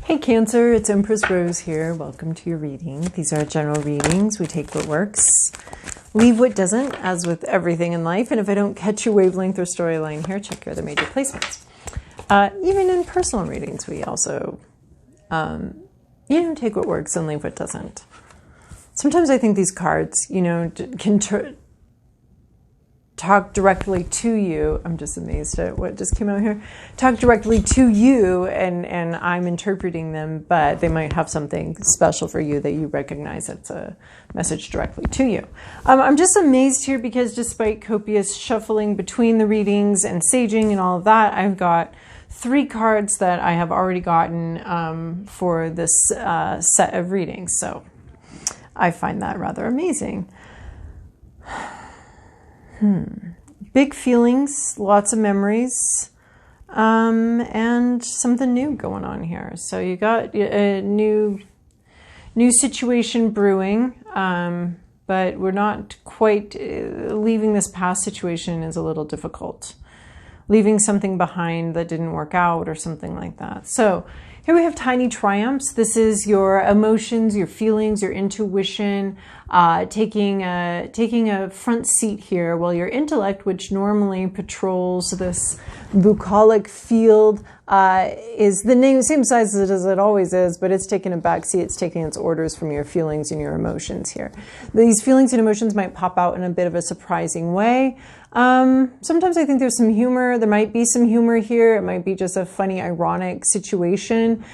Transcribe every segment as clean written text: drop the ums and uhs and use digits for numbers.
Hey Cancer, it's Empress Rose here. Welcome to your reading. These are general readings. We take what works, leave what doesn't, as with everything in life. And if I don't catch your wavelength or storyline here, check your other major placements. Even in personal readings, we also, take what works and leave what doesn't. Sometimes I think these cards, can talk directly to you. I'm just amazed at what just came out here. Talk directly to you, and I'm interpreting them, but they might have something special for you that you recognize it's a message directly to you. I'm just amazed here because despite copious shuffling between the readings and saging and all of that, I've got 3 cards that I have already gotten for this set of readings. So I find that rather amazing. Big feelings, lots of memories, and something new going on here. So you got a new situation brewing, but we're not quite leaving this past situation is a little difficult. Leaving something behind that didn't work out or something like that. So here we have tiny triumphs. This is your emotions, your feelings, your intuition, taking a front seat here, while your intellect, which normally patrols this bucolic field, is the same size as it always is, but it's taking a back seat. It's taking its orders from your feelings and your emotions here. These feelings and emotions might pop out in a bit of a surprising way. Sometimes I think there's some humor. There might be some humor here. It might be just a funny, ironic situation.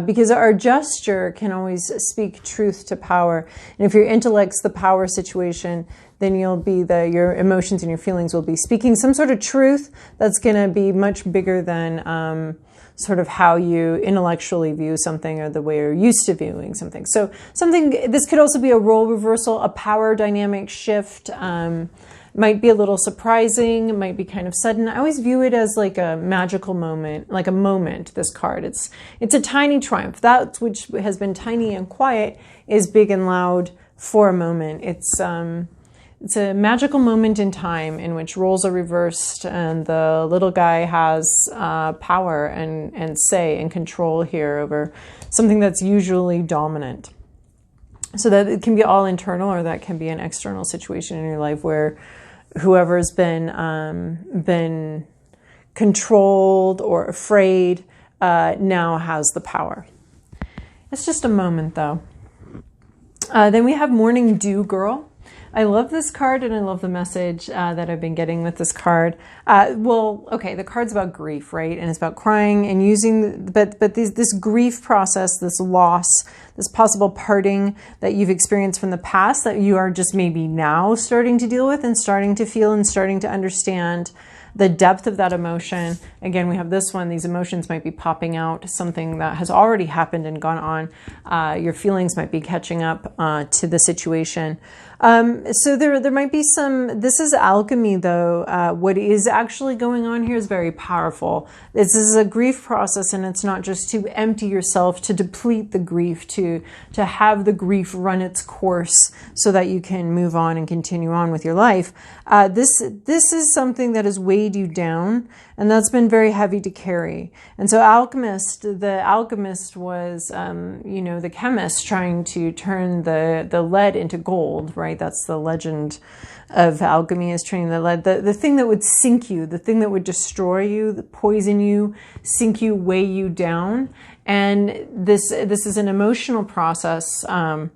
Because our gesture can always speak truth to power. And if your intellect's the power situation, then your emotions and your feelings will be speaking some sort of truth that's going to be much bigger than sort of how you intellectually view something or the way you're used to viewing something. So this could also be a role reversal, a power dynamic shift. Might be a little surprising, might be kind of sudden. I always view it as like a magical moment, like a moment, this card. It's a tiny triumph. That which has been tiny and quiet is big and loud for a moment. It's a magical moment in time in which roles are reversed and the little guy has power and say and control here over something that's usually dominant. So that it can be all internal, or that can be an external situation in your life where whoever's been controlled or afraid now has the power. It's just a moment, though. Then we have Morning Dew Girl. I love this card and I love the message that I've been getting with this card. The card's about grief, right? And it's about crying and using, but this grief process, this loss, this possible parting that you've experienced from the past that you are just maybe now starting to deal with and starting to feel and starting to understand the depth of that emotion. Again, we have this one. These emotions might be popping out, something that has already happened and gone on. Your feelings might be catching up to the situation. So there might be some, this is alchemy though. What is actually going on here is very powerful. This is a grief process, and it's not just to empty yourself, to deplete the grief, to have the grief run its course so that you can move on and continue on with your life. This is something that has weighed you down, and that's been very heavy to carry. And so the alchemist was, the chemist trying to turn the lead into gold, right? That's the legend of alchemy, is turning the lead, the thing that would sink you, the thing that would destroy you, poison you, sink you, weigh you down. And this is an emotional process, not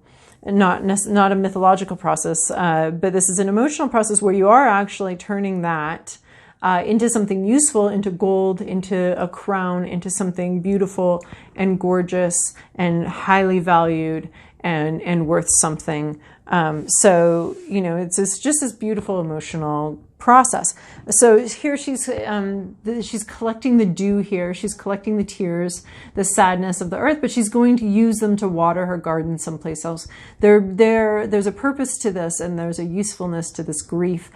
a mythological process, but this is an emotional process where you are actually turning that into something useful, into gold, into a crown, into something beautiful and gorgeous and highly valued and worth something. It's just this beautiful emotional process. So here she's collecting the dew here. She's collecting the tears, the sadness of the earth, but she's going to use them to water her garden someplace else. There's a purpose to this, and there's a usefulness to this grief.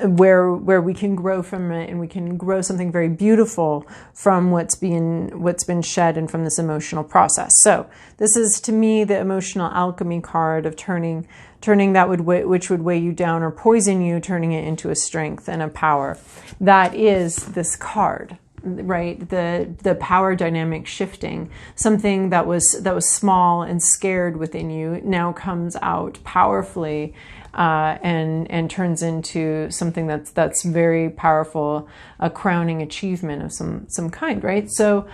where we can grow from it, and we can grow something very beautiful from what's been shed and from this emotional process. So this is, to me, the emotional alchemy card of turning that which would weigh you down or poison you, turning it into a strength and a power. That is this card, right? The power dynamic shifting. Something that was small and scared within you now comes out powerfully. And turns into something that's very powerful, a crowning achievement of some kind, right? So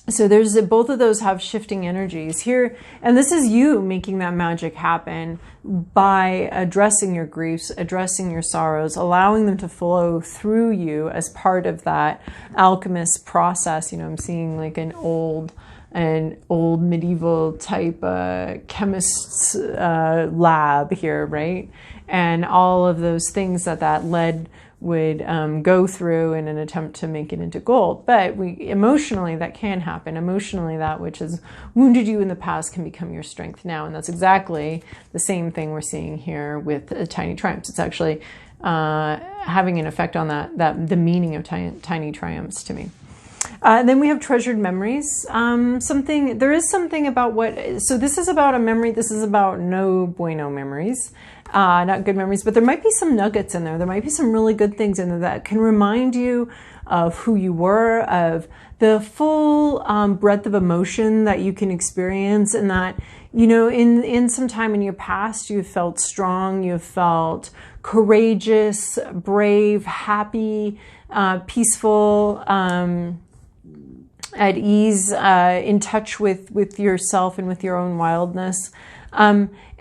so there's both of those have shifting energies here, and this is you making that magic happen by addressing your griefs, addressing your sorrows, allowing them to flow through you as part of that alchemist process. I'm seeing like an old medieval type chemist's lab here, right? And all of those things that lead would go through in an attempt to make it into gold. But emotionally, that can happen. Emotionally, that which has wounded you in the past can become your strength now. And that's exactly the same thing we're seeing here with tiny triumphs. It's actually having an effect on the meaning of tiny triumphs to me. And then we have treasured memories. There is something about so this is about a memory. This is about no bueno memories, not good memories, but there might be some nuggets in there. There might be some really good things in there that can remind you of who you were, of the full breadth of emotion that you can experience, and that, in some time in your past, you felt strong, you felt courageous, brave, happy, peaceful, at ease, in touch with yourself and with your own wildness.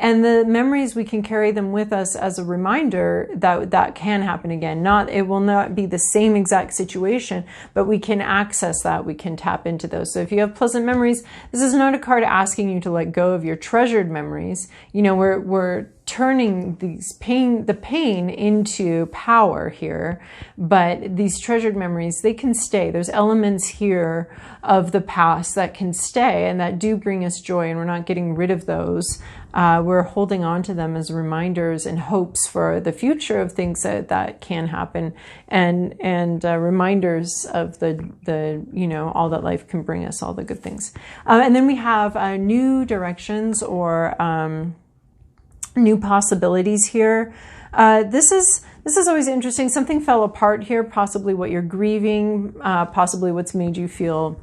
And the memories, we can carry them with us as a reminder that can happen again. It will not be the same exact situation, but we can access that. We can tap into those. So if you have pleasant memories, this is not a card asking you to let go of your treasured memories. We're turning the pain into power here, but these treasured memories, they can stay. There's elements here of the past that can stay and that do bring us joy, and we're not getting rid of those. We're holding on to them as reminders and hopes for the future of things that can happen, and reminders of the all that life can bring us, all the good things. And then we have new directions or new possibilities here. This is always interesting. Something fell apart here, possibly what you're grieving, possibly what's made you feel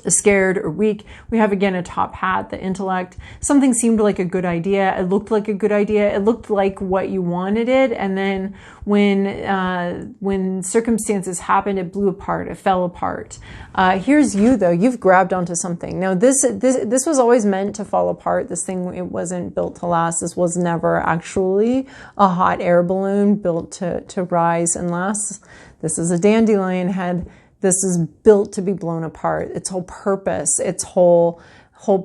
scared or weak. We have again a top hat, the intellect. Something seemed like a good idea. It looked like a good idea. It looked like what you wanted it, and then when circumstances happened, it blew apart. It fell apart. Here's you though. You've grabbed onto something. Now this was always meant to fall apart. This thing, it wasn't built to last. This was never actually a hot air balloon built to rise and last. This is a dandelion head. This is built to be blown apart. Its whole purpose, its whole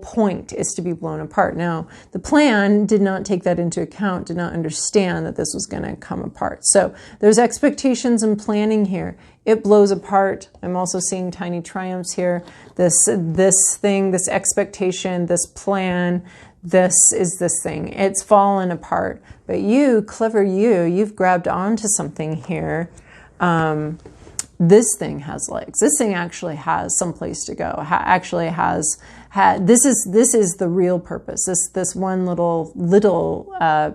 point is to be blown apart. Now, the plan did not take that into account, did not understand that this was going to come apart. So there's expectations and planning here. It blows apart. I'm also seeing tiny triumphs here. This thing, this expectation, this plan, this is this thing. It's fallen apart. But you, clever you've grabbed onto something here. This thing has legs. This thing actually has some place to go. This is the real purpose. This one little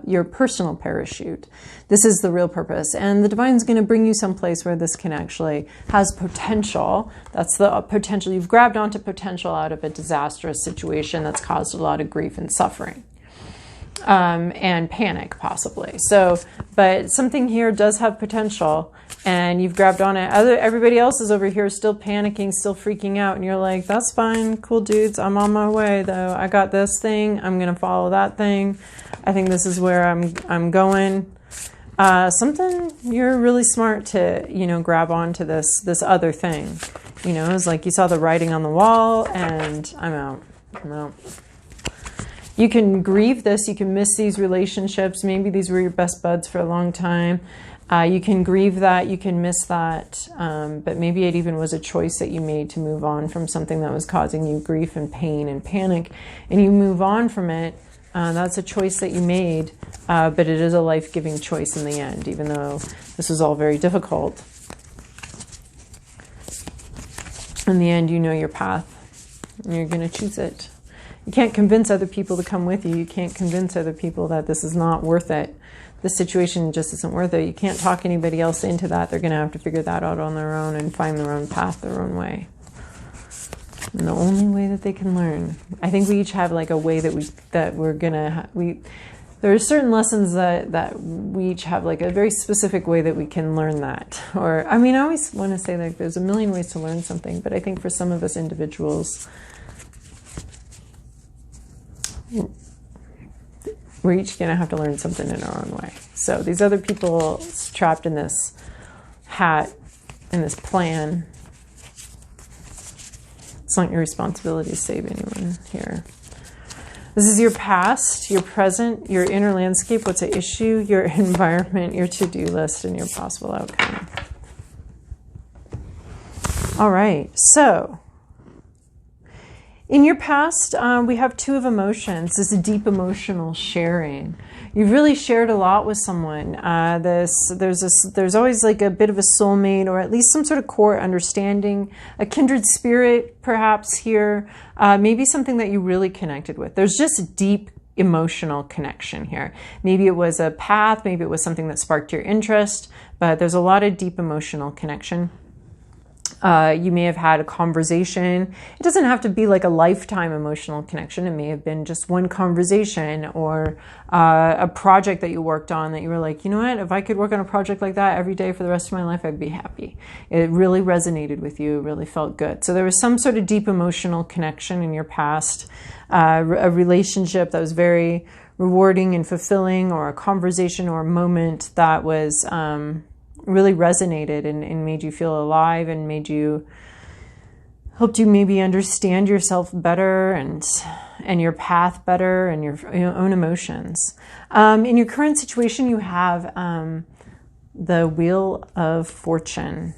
your personal parachute. This is the real purpose, and the divine's going to bring you someplace where this can actually has potential. That's the potential. You've grabbed onto potential out of a disastrous situation that's caused a lot of grief and suffering. And panic possibly. So, but something here does have potential, and you've grabbed on it. Everybody else is over here still panicking, still freaking out, and you're like, that's fine, cool dudes, I'm on my way though. I got this thing, I'm gonna follow that thing. I think this is where I'm going. Something you're really smart to, grab onto this other thing. It's like you saw the writing on the wall, and I'm out. You can grieve this. You can miss these relationships. Maybe these were your best buds for a long time. You can grieve that. You can miss that. But maybe it even was a choice that you made to move on from something that was causing you grief and pain and panic. And you move on from it That's a choice that you made, but it is a life-giving choice in the end, even though this was all very difficult. In the end, you know your path, and you're going to choose it. You can't convince other people to come with you. You can't convince other people that this is not worth it. This situation just isn't worth it. You can't talk anybody else into that. They're going to have to figure that out on their own and find their own path, their own way. And the only way that they can learn. I think we each have like a way that we're going to... There are certain lessons that we each have like a very specific way that we can learn that. Or, I mean, I always want to say like there's a million ways to learn something, but I think for some of us individuals, we're each going to have to learn something in our own way. So these other people trapped in this hat, in this plan, it's not your responsibility to save anyone here. This is your past, your present, your inner landscape, what's at issue, your environment, your to-do list, and your possible outcome. All right, so in your past, we have two of emotions. This is deep emotional sharing. You've really shared a lot with someone. There's always like a bit of a soulmate, or at least some sort of core understanding, a kindred spirit perhaps here, maybe something that you really connected with. There's just a deep emotional connection here. Maybe it was a path, maybe it was something that sparked your interest, but there's a lot of deep emotional connection. You may have had a conversation. It doesn't have to be like a lifetime emotional connection. It may have been just one conversation, or a project that you worked on that you were like, you know what, if I could work on a project like that every day for the rest of my life, I'd be happy. It really resonated with you. It really felt good. So there was some sort of deep emotional connection in your past, a relationship that was very rewarding and fulfilling, or a conversation or a moment that was really resonated and made you feel alive, and helped you maybe understand yourself better and your path better, and your own emotions. In your current situation, you have the Wheel of Fortune.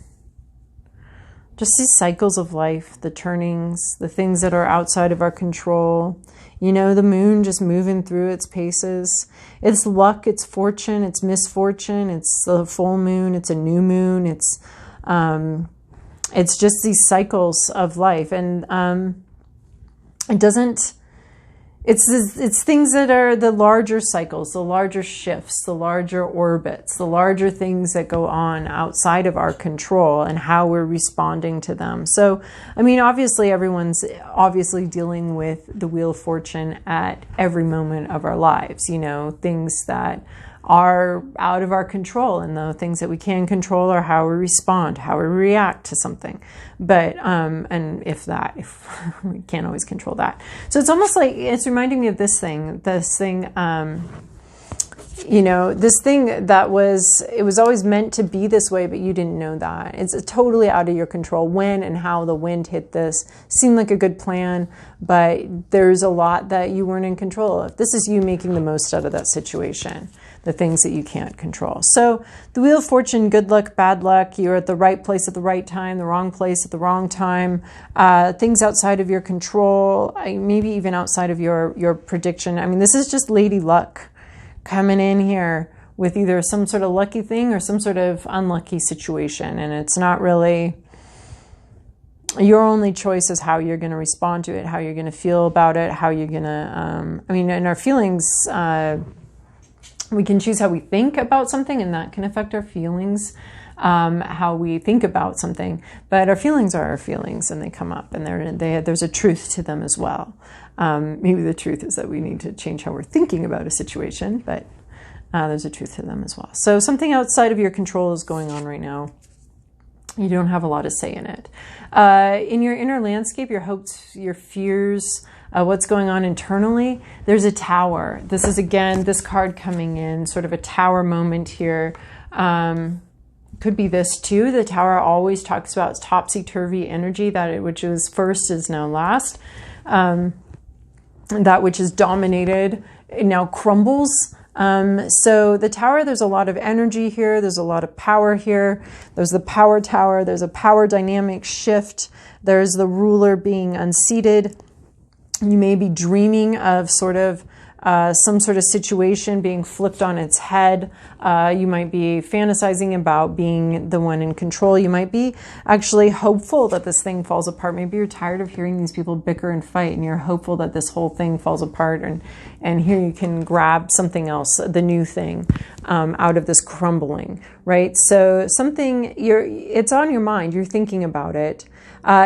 Just these cycles of life, the turnings, the things that are outside of our control. You know, the moon just moving through its paces. It's luck, it's fortune, it's misfortune, it's the full moon, it's a new moon, it's just these cycles of life. And it's things that are the larger cycles, the larger shifts, the larger orbits, the larger things that go on outside of our control, and how we're responding to them. So, I mean, obviously everyone's dealing with the Wheel of Fortune at every moment of our lives, you know, things that are out of our control, and the things that we can control are how we respond, how we react to something. But and if we can't always control that. So it's almost like it's reminding me of this thing, you know, this thing that it was always meant to be this way, but you didn't know that. It's totally out of your control. When and how the wind hit this seemed like a good plan, but there's a lot that you weren't in control of. This is you making the most out of that situation, the things that you can't control. So the Wheel of Fortune, good luck, bad luck. You're at the right place at the right time, the wrong place at the wrong time. Things outside of your control, maybe even outside of your prediction. I mean, this is just Lady Luck coming in here with either some sort of lucky thing or some sort of unlucky situation. And it's not really... Your only choice is how you're going to respond to it, how you're going to feel about it, how you're going to... in our feelings... we can choose how we think about something, and that can affect our feelings, how we think about something. But our feelings are our feelings, and they come up, and there's a truth to them as well. Maybe the truth is that we need to change how we're thinking about a situation, but there's a truth to them as well. So something outside of your control is going on right now. You don't have a lot to say in it. In your inner landscape, your hopes, your fears, what's going on internally, there's a tower. This is, again, this card coming in, sort of a tower moment here. Could be this too. The tower always talks about topsy-turvy energy, which is first is now last. That which is dominated now crumbles. So the tower, there's a lot of energy here. There's a lot of power here. There's the power tower. There's a power dynamic shift. There's the ruler being unseated. You may be dreaming of sort of some sort of situation being flipped on its head. You might be fantasizing about being the one in control. You might be actually hopeful that this thing falls apart. Maybe you're tired of hearing these people bicker and fight, and you're hopeful that this whole thing falls apart, and here you can grab something else, the new thing, out of this crumbling, right? So it's on your mind. You're thinking about it.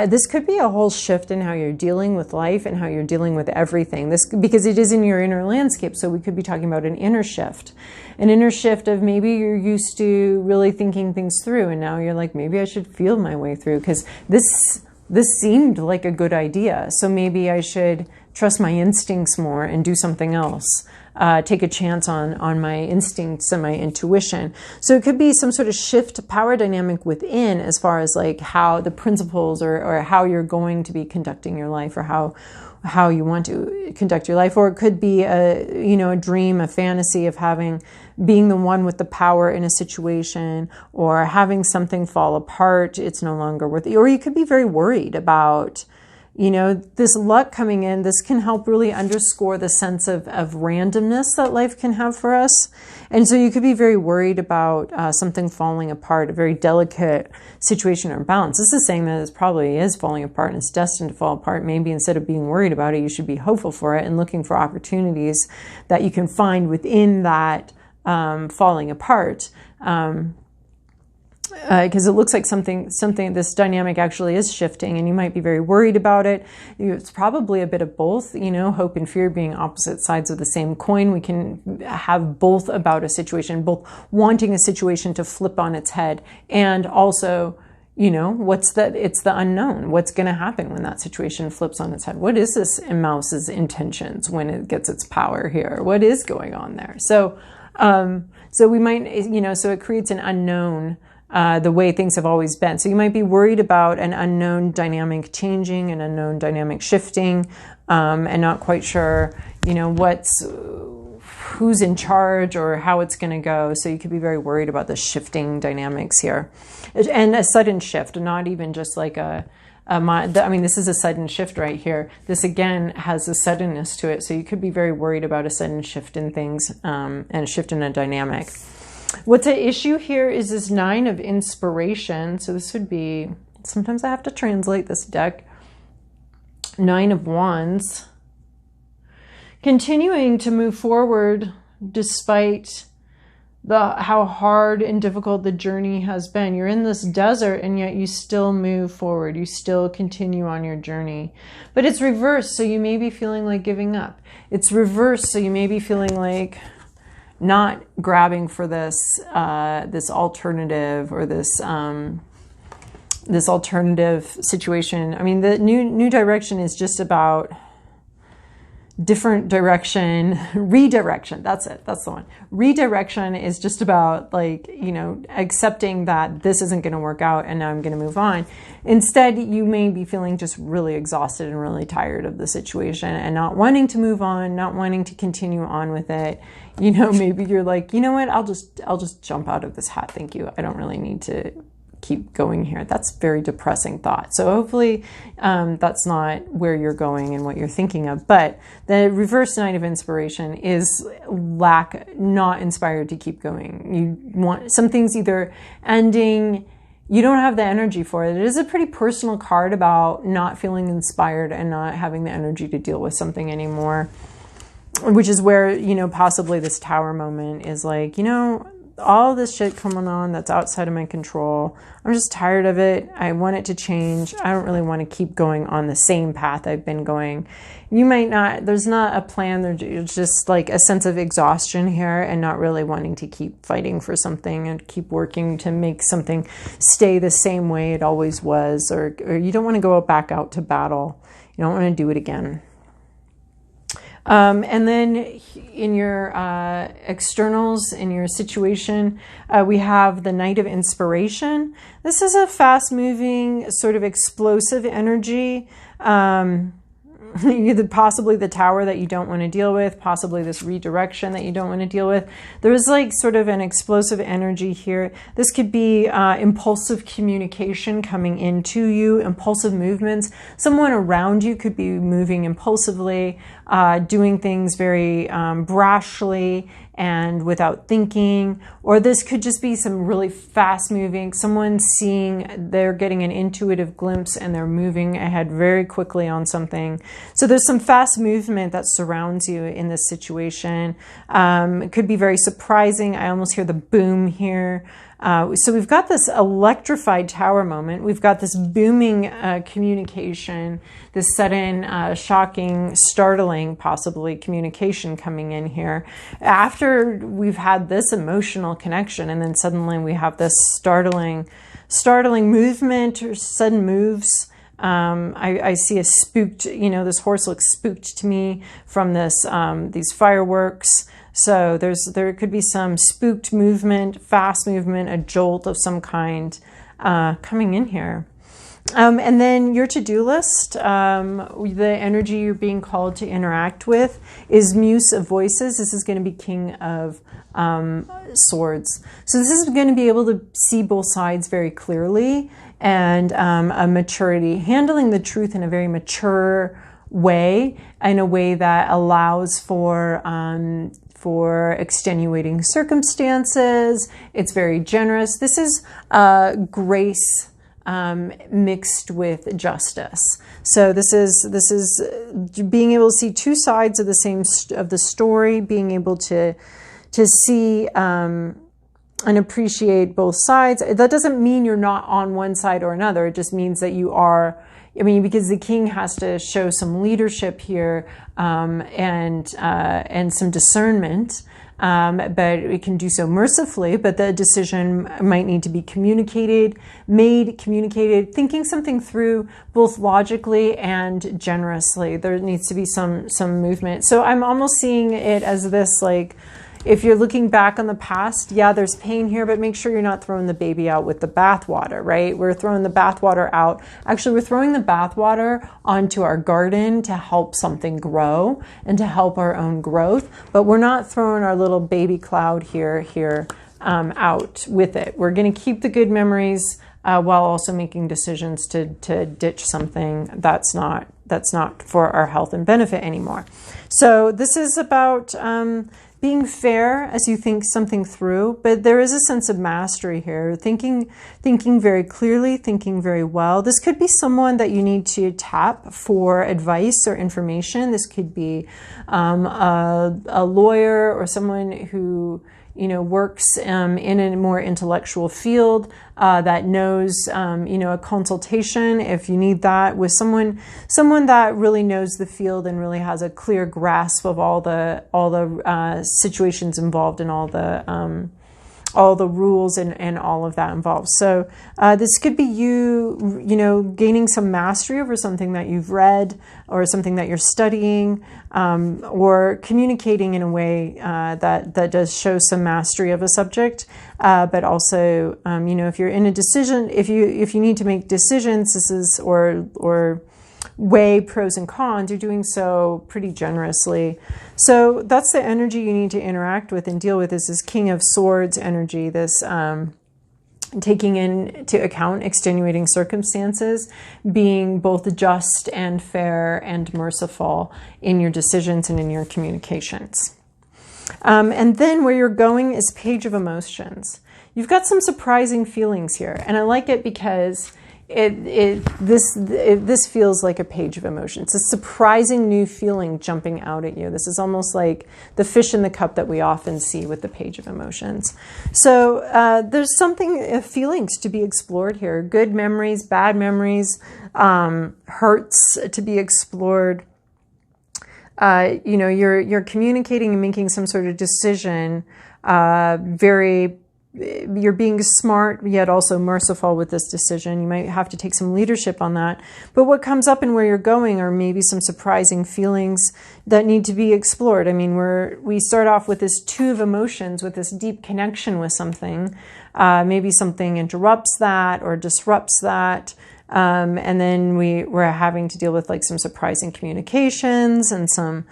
This could be a whole shift in how you're dealing with life and how you're dealing with everything. Because it is in your inner landscape, so we could be talking about an inner shift. An inner shift of maybe you're used to really thinking things through, and now you're like, maybe I should feel my way through, because this seemed like a good idea. So maybe I should trust my instincts more and do something else. Take a chance on my instincts and my intuition. So it could be some sort of shift power dynamic within, as far as like how the principles or how you're going to be conducting your life, or how you want to conduct your life. Or it could be a dream, a fantasy of being the one with the power in a situation, or having something fall apart. It's no longer worth it. Or you could be very worried about this luck coming in. This can help really underscore the sense of randomness that life can have for us. And so you could be very worried about something falling apart, a very delicate situation or balance. This is saying that it probably is falling apart and it's destined to fall apart. Maybe instead of being worried about it, you should be hopeful for it and looking for opportunities that you can find within that falling apart. Because it looks like something, this dynamic actually is shifting, and you might be very worried about it. It's probably a bit of both, hope and fear being opposite sides of the same coin. We can have both about a situation, both wanting a situation to flip on its head, and also, it's the unknown. What's going to happen when that situation flips on its head? What is this mouse's intentions when it gets its power here? What is going on there? So we might, so it creates an unknown, the way things have always been. So you might be worried about an unknown dynamic changing, an unknown dynamic shifting, and not quite sure, who's in charge or how it's going to go. So you could be very worried about the shifting dynamics here. And a sudden shift, not even just like this is a sudden shift right here. This again has a suddenness to it. So you could be very worried about a sudden shift in things, and a shift in a dynamic. What's at issue here is this 9 of inspiration. So this would be, sometimes I have to translate this deck. 9 of Wands. Continuing to move forward despite how hard and difficult the journey has been. You're in this desert and yet you still move forward. You still continue on your journey. But it's reversed, so you may be feeling like giving up. It's reversed, so you may be feeling like not grabbing for this alternative, or this alternative situation. I mean, the new direction is just about different direction, redirection. That's it. That's the one. Redirection is just about accepting that this isn't going to work out and now I'm going to move on. Instead, you may be feeling just really exhausted and really tired of the situation and not wanting to move on, not wanting to continue on with it. Maybe you're like, you know what? I'll just jump out of this hat. Thank you. I don't really need to keep going here. That's a very depressing thought. So hopefully that's not where you're going and what you're thinking of. But the reverse 9 of inspiration is not inspired to keep going. You want something's either ending, you don't have the energy for it. It is a pretty personal card about not feeling inspired and not having the energy to deal with something anymore, which is where, possibly this Tower moment is like, all this shit coming on that's outside of my control. I'm just tired of it. I want it to change. I don't really want to keep going on the same path I've been going. You might not, there's not a plan. There's just like a sense of exhaustion here and not really wanting to keep fighting for something and keep working to make something stay the same way it always was. Or you don't want to go back out to battle. You don't want to do it again. And then in your externals, in your situation, we have the Knight of Inspiration. This is a fast-moving, sort of explosive energy. either possibly the tower that you don't want to deal with, possibly this redirection that you don't want to deal with. There is like sort of an explosive energy here. This could be impulsive communication coming into you, impulsive movements. Someone around you could be moving impulsively, doing things very brashly and without thinking, or this could just be some really fast moving, someone seeing, they're getting an intuitive glimpse and they're moving ahead very quickly on something. So there's some fast movement that surrounds you in this situation. It could be very surprising. I almost hear the boom here. So we've got this electrified tower moment. We've got this booming communication, this sudden, shocking, startling, possibly communication coming in here. After we've had this emotional connection, and then suddenly we have this startling movement or sudden moves. I see a spooked, this horse looks spooked to me from this, these fireworks. So there could be some spooked movement, fast movement, a jolt of some kind coming in here. And then your to-do list, the energy you're being called to interact with is Muse of Voices. This is going to be King of Swords. So this is going to be able to see both sides very clearly, and a maturity, handling the truth in a very mature way, in a way that allows for extenuating circumstances. It's very generous. This is grace mixed with justice. So this is being able to see two sides of the same of the story, being able to see and appreciate both sides. That doesn't mean you're not on one side or another. It just means that you are. Because the king has to show some leadership here and some discernment, but it can do so mercifully. But the decision might need to be communicated, thinking something through both logically and generously. There needs to be some movement. So I'm almost seeing it as this, like, if you're looking back on the past, yeah, there's pain here, but make sure you're not throwing the baby out with the bathwater, right? We're throwing the bathwater out. Actually, we're throwing the bathwater onto our garden to help something grow and to help our own growth. But we're not throwing our little baby cloud here out with it. We're going to keep the good memories while also making decisions to ditch something that's not for our health and benefit anymore. So this is about being fair as you think something through, but there is a sense of mastery here, thinking very clearly, thinking very well. This could be someone that you need to tap for advice or information. This could be a lawyer or someone who works in a more intellectual field that knows, a consultation, if you need that, with someone that really knows the field and really has a clear grasp of all the situations involved and all the rules and all of that involved. So this could be you gaining some mastery over something that you've read or something that you're studying, or communicating in a way that does show some mastery of a subject. But also, if you're in a decision, if you need to make decisions, this is or weigh pros and cons, you're doing so pretty generously. So that's the energy you need to interact with and deal with, is this King of Swords energy, this taking into account extenuating circumstances, being both just and fair and merciful in your decisions and in your communications. And then where you're going is Page of Emotions. You've got some surprising feelings here, and I like it because this feels like a page of emotions. It's a surprising new feeling jumping out at you. This is almost like the fish in the cup that we often see with the Page of Emotions. So there's something, feelings to be explored here. Good memories, bad memories, hurts to be explored. You're communicating and making some sort of decision, you're being smart yet also merciful with this decision. You might have to take some leadership on that. But what comes up and where you're going are maybe some surprising feelings that need to be explored. I mean, we start off with this two of emotions, with this deep connection with something. Maybe something interrupts that or disrupts that. And then we're having to deal with like some surprising communications and some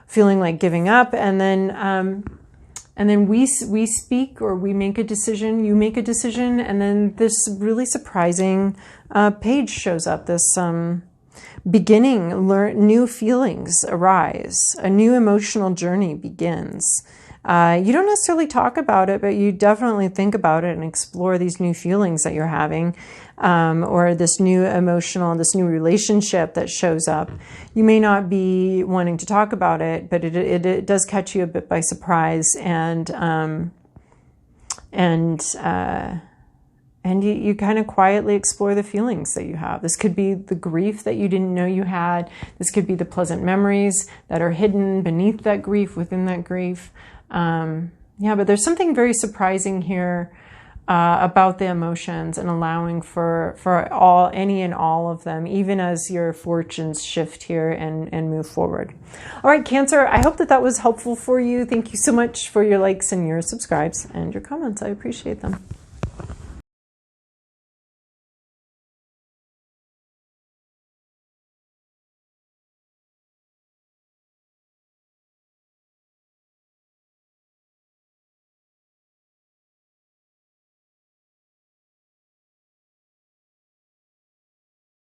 feeling like giving up. And then we speak, or we make a decision, you make a decision, and then this really surprising page shows up, this beginning, new feelings arise, a new emotional journey begins. You don't necessarily talk about it, but you definitely think about it and explore these new feelings that you're having, or this new this new relationship that shows up. You may not be wanting to talk about it, but it does catch you a bit by surprise, and you kind of quietly explore the feelings that you have. This could be the grief that you didn't know you had. This could be the pleasant memories that are hidden beneath that grief, within that grief. But there's something very surprising here about the emotions, and allowing for any and all of them, even as your fortunes shift here and move forward. All right, Cancer, I hope that was helpful for you. Thank you so much for your likes and your subscribes and your comments. I appreciate them.